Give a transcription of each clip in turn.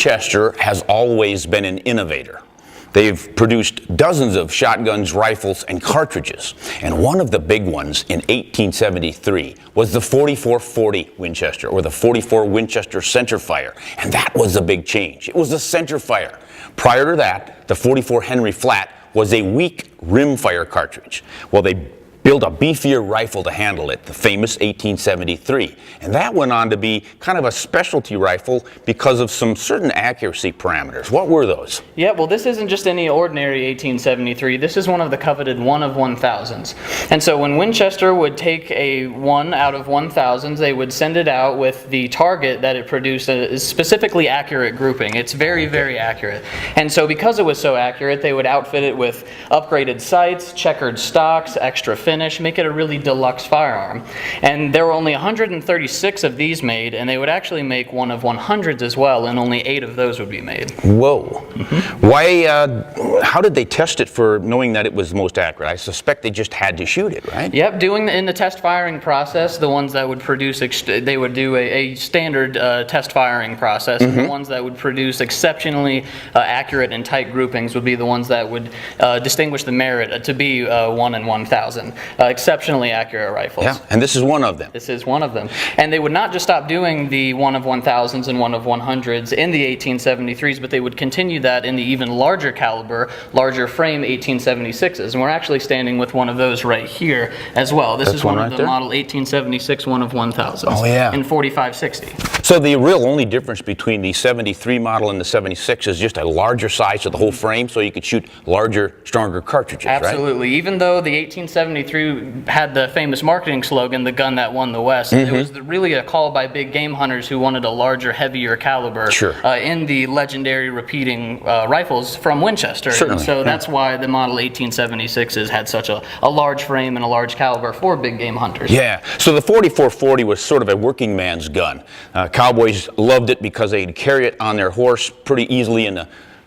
Winchester has always been an innovator. They've produced dozens of shotguns, rifles, and cartridges. And one of the big ones in 1873 was the 4440 Winchester, or the 44 Winchester centerfire. And that was a big change. It was a centerfire. Prior to that, the 44 Henry Flat was a weak rimfire cartridge. Well, they built a beefier rifle to handle it, the famous 1873. And that went on to be kind of a specialty rifle because of some certain accuracy parameters. What were those? Yeah, well, this isn't just any ordinary 1873. This is one of the coveted 1 of 1000s. And so when Winchester would take a 1 out of 1000s, they would send it out with the target that it produced a specifically accurate grouping. It's very, very accurate. And so because it was so accurate, they would outfit it with upgraded sights, checkered stocks, extra finish, make it a really deluxe firearm. And there were only 136 of these made, and they would actually make 1 of 100s as well, and only 8 of those would be made. Whoa. Why, how did they test it for knowing that it was most accurate? I suspect they just had to shoot it, right? Yep, in the test firing process, the ones that would produce, they would do a standard test firing process, and the ones that would produce exceptionally accurate and tight groupings would be the ones that would distinguish the merit to be 1 in 1000. Exceptionally accurate rifles. Yeah, and this is one of them. This is one of them. And they would not just stop doing the 1 of 1000s and 1 of 100s in the 1873s, but they would continue that in the even larger caliber, larger frame 1876s. And we're actually standing with one of those right here as well. This is one of the model 1876 1 of 1000s. Oh, yeah. In 4560. So the real only difference between the 73 model and the 76 is just a larger size of the whole frame, so you could shoot larger, stronger cartridges, Absolutely. Right? Even though the 1873 had the famous marketing slogan, "The gun that won the West," it was really a call by big game hunters who wanted a larger, heavier caliber in the legendary repeating rifles from Winchester. Certainly. And so that's why the model 1876s had such a large frame and a large caliber for big game hunters. Yeah, so the 4440 was sort of a working man's gun. Cowboys loved it because they'd carry it on their horse pretty easily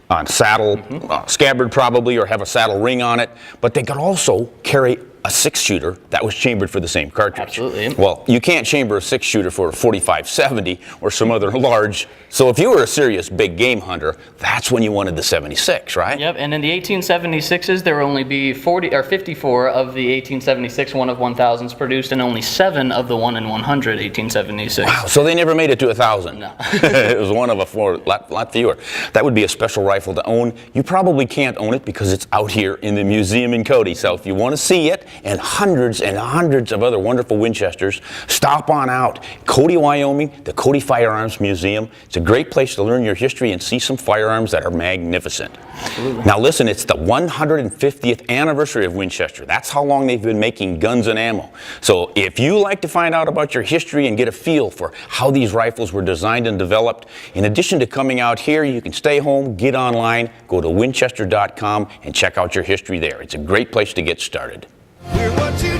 on saddle, scabbard probably, or have a saddle ring on it, but they could also carry a 6-shooter that was chambered for the same cartridge. Absolutely. Well, you can't chamber a 6-shooter for a 4570 or some other large, so if you were a serious big game hunter, that's when you wanted the 76, right? Yep, and in the 1876s, there will only be 54 of the 1876 1 of 1000s produced, and only 7 of the 1 in 100 1876. Wow, so they never made it to 1,000. No. It was 1 of a 4, lot fewer. That would be a special rifle to own. You probably can't own it because it's out here in the museum in Cody, so if you want to see it, and hundreds of other wonderful Winchesters, stop on out. Cody, Wyoming, the Cody Firearms Museum. It's a great place to learn your history and see some firearms that are magnificent. Absolutely. Now listen, it's the 150th anniversary of Winchester. That's how long they've been making guns and ammo. So if you like to find out about your history and get a feel for how these rifles were designed and developed, in addition to coming out here, you can stay home, get online, go to winchester.com and check out your history there. It's a great place to get started. We're what you